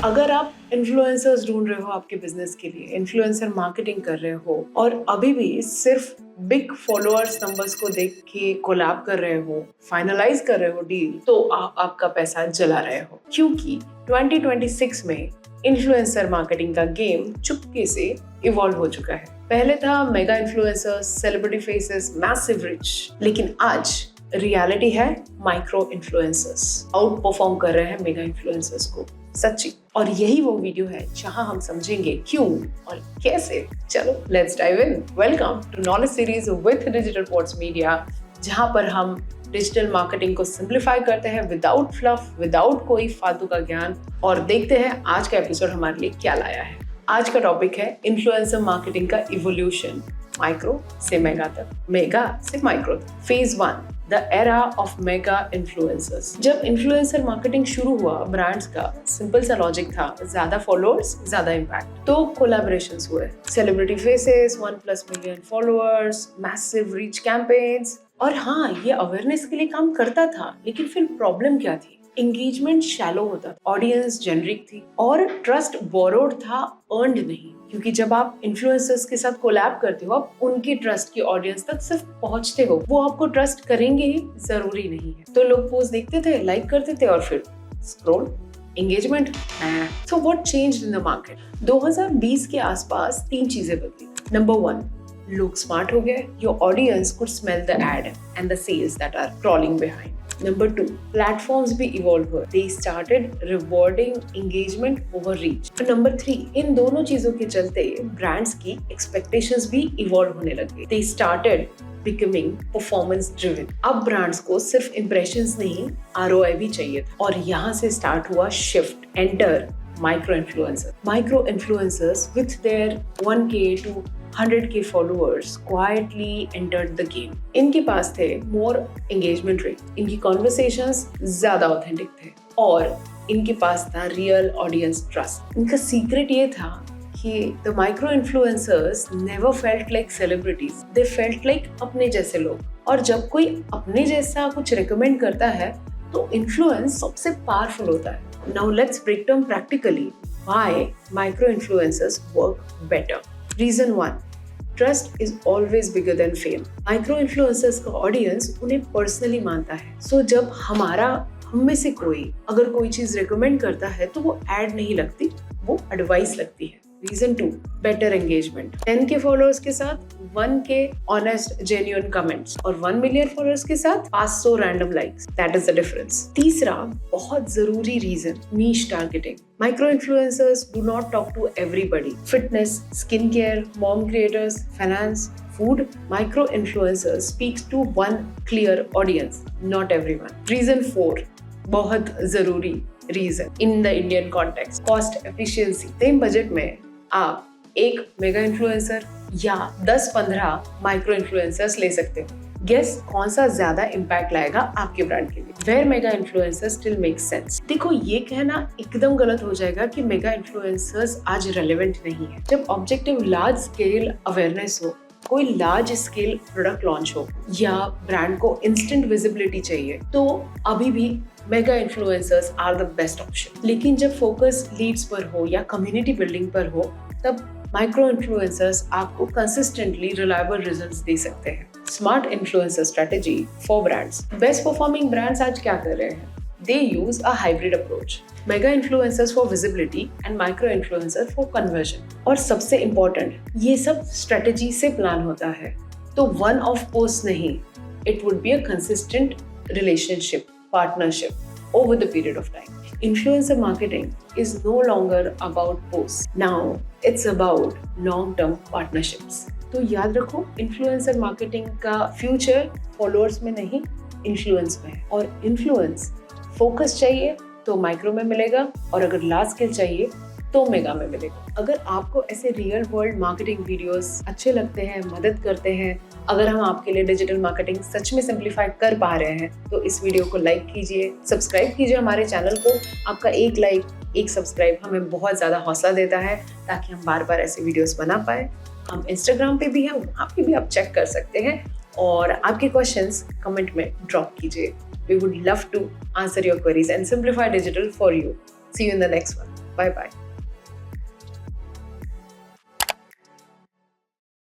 अगर आप इन्फ्लुएंसर्स ढूंढ रहे हो आपके बिजनेस के लिए, इन्फ्लुएंसर मार्केटिंग कर रहे हो और अभी भी सिर्फ बिग फॉलोअर्स नंबर्स को देख के कोलैब कर रहे हो, फाइनलाइज कर रहे हो डील, तो आप आपका पैसा जला रहे हो, क्योंकि 2026 में इन्फ्लुएंसर मार्केटिंग का गेम चुपके से इवॉल्व हो चुका है। पहले था mega influencers, celebrity faces, massive rich, लेकिन आज रियलिटी है माइक्रो इन्फ्लुएंसर्स आउट परफॉर्म कर रहे हैं मेगा इन्फ्लुएंसर्स को, सच्ची। और यही वो वीडियो है जहां हम समझेंगे क्यों और कैसे। चलो let's dive in. Welcome to knowledge series with digital ports media, जहां पर हम डिजिटल मार्केटिंग को सिंप्लीफाई करते हैं विदाउट फ्लफ, विदाउट कोई फालतू का ज्ञान, और देखते हैं आज का एपिसोड हमारे लिए क्या लाया है। आज का टॉपिक है इन्फ्लुएंसर मार्केटिंग का इवोल्यूशन, माइक्रो से मेगा तक, मेगा से माइक्रो तक। Phase 1, the era of mega influencers. जब इन्फ्लुएंसर मार्केटिंग शुरू हुआ, ब्रांड्स का सिंपल सा लॉजिक था, ज्यादा फॉलोअर्स ज्यादा इम्पैक्ट। तो कोलैबोरेशंस हुए, celebrity faces, 1+ million followers, massive reach campaigns. और हाँ, ये अवेयरनेस के लिए काम करता था, लेकिन फिर प्रॉब्लम क्या थी? एंगेजमेंट शैलो होता, ऑडियंस जेनरिक थी और ट्रस्ट बोरोड था, अर्नड नहीं। क्योंकि जब आप इन्फ्लुएंसर्स के साथ कोलैब करते हो, आप उनके ट्रस्ट की ऑडियंस तक सिर्फ पहुंचते हो, वो आपको ट्रस्ट करेंगे ही जरूरी नहीं है। तो लोग पोस्ट देखते थे, लाइक करते थे और फिर scroll, engagement. So what changed in the market? 2020 के आसपास 3 चीजें बदली। नंबर 1, लोग स्मार्ट हो गए, your audience could smell the ad and the sales that are crawling behind. Number 2, platforms भी evolve हुए. They started rewarding engagement over reach. और Number 3, इन दोनों चीजों के चलते brands की expectations भी evolve होने लगे. They started becoming performance driven. अब brands को सिर्फ impressions नहीं, ROI भी चाहिए था. और यहाँ से start हुआ shift. Enter micro-influencers. Micro-influencers with their 1K to 100K followers quietly entered the game. इनके पास थे more engagement rate, इनकी conversations ज़्यादा authentic थे और इनके पास था real audience trust. इनका secret ये था कि the micro influencers never felt like celebrities. They felt like अपने जैसे लोग। और जब कोई अपने जैसा कुछ recommend करता है तो influence सबसे powerful होता है. Now let's break down practically why micro influencers work better. Reason 1, trust is always bigger than fame. Micro influencers का ऑडियंस उन्हें पर्सनली मानता है। So जब हम में से कोई अगर कोई चीज रिकमेंड करता है तो वो एड नहीं लगती, वो एडवाइस लगती है। Reason 2, better engagement. 10K followers के साथ 1K honest genuine comments और 1 million फॉलोअर्स के साथ 500 random likes. That is the difference. तीसरा बहुत जरूरी reason, niche targeting. Micro influencers do not talk to everybody. Fitness, skincare, mom creators, finance, food. Micro influencers speaks to one clear audience, not everyone. Reason 4, बहुत जरूरी reason in the Indian context, cost efficiency. Same budget में आप एक mega influencer या 10-15 micro influencers ले सकते हो। Guess कौन सा ज्यादा इम्पैक्ट लाएगा आपके ब्रांड के लिए? Where mega influencers still make sense. देखो, ये कहना एकदम गलत हो जाएगा कि मेगा इन्फ्लुएंसर्स आज रेलेवेंट नहीं है। जब ऑब्जेक्टिव लार्ज स्केल अवेयरनेस हो, कोई लार्ज स्केल प्रोडक्ट लॉन्च हो या ब्रांड को इंस्टेंट विजिबिलिटी चाहिए, तो अभी भी mega influencers are the best option. लेकिन जब फोकस लीड्स पर हो या कम्युनिटी बिल्डिंग पर हो, तब माइक्रो इन्फ्लुएंसर्स आपको कंसिस्टेंटली रिलायबल रिजल्ट्स दे सकते हैं। Smart influencer strategy for brands. Best performing brands आज क्या कर रहे हैं? They use a hybrid approach. Mega influencers for visibility and micro influencers for conversion. और सबसे important, ये सब strategy से plan होता है, तो one off post नहीं, it would be a consistent relationship, partnership over the period of time. Influencer marketing is no longer about posts. Now it's about long-term partnerships. तो याद रखो, influencer marketing का future followers में नहीं, influence में है। और influence फोकस चाहिए तो माइक्रो में मिलेगा, और अगर लार्ज स्केल चाहिए तो मेगा में मिलेगा। अगर आपको ऐसे रियल वर्ल्ड मार्केटिंग वीडियोस अच्छे लगते हैं, मदद करते हैं, अगर हम आपके लिए डिजिटल मार्केटिंग सच में सिंप्लीफाई कर पा रहे हैं, तो इस वीडियो को लाइक कीजिए, सब्सक्राइब कीजिए हमारे चैनल को। आपका एक लाइक, एक सब्सक्राइब हमें बहुत ज़्यादा हौसला देता है, ताकि हम बार बार ऐसे वीडियोस बना पाए। हम इंस्टाग्राम पे भी हैं, वहाँ पे भी आप चेक कर सकते हैं, और आपके क्वेश्चंस कमेंट में ड्रॉप कीजिए। We would love to answer your queries and simplify digital for you. See you in the next one. Bye bye.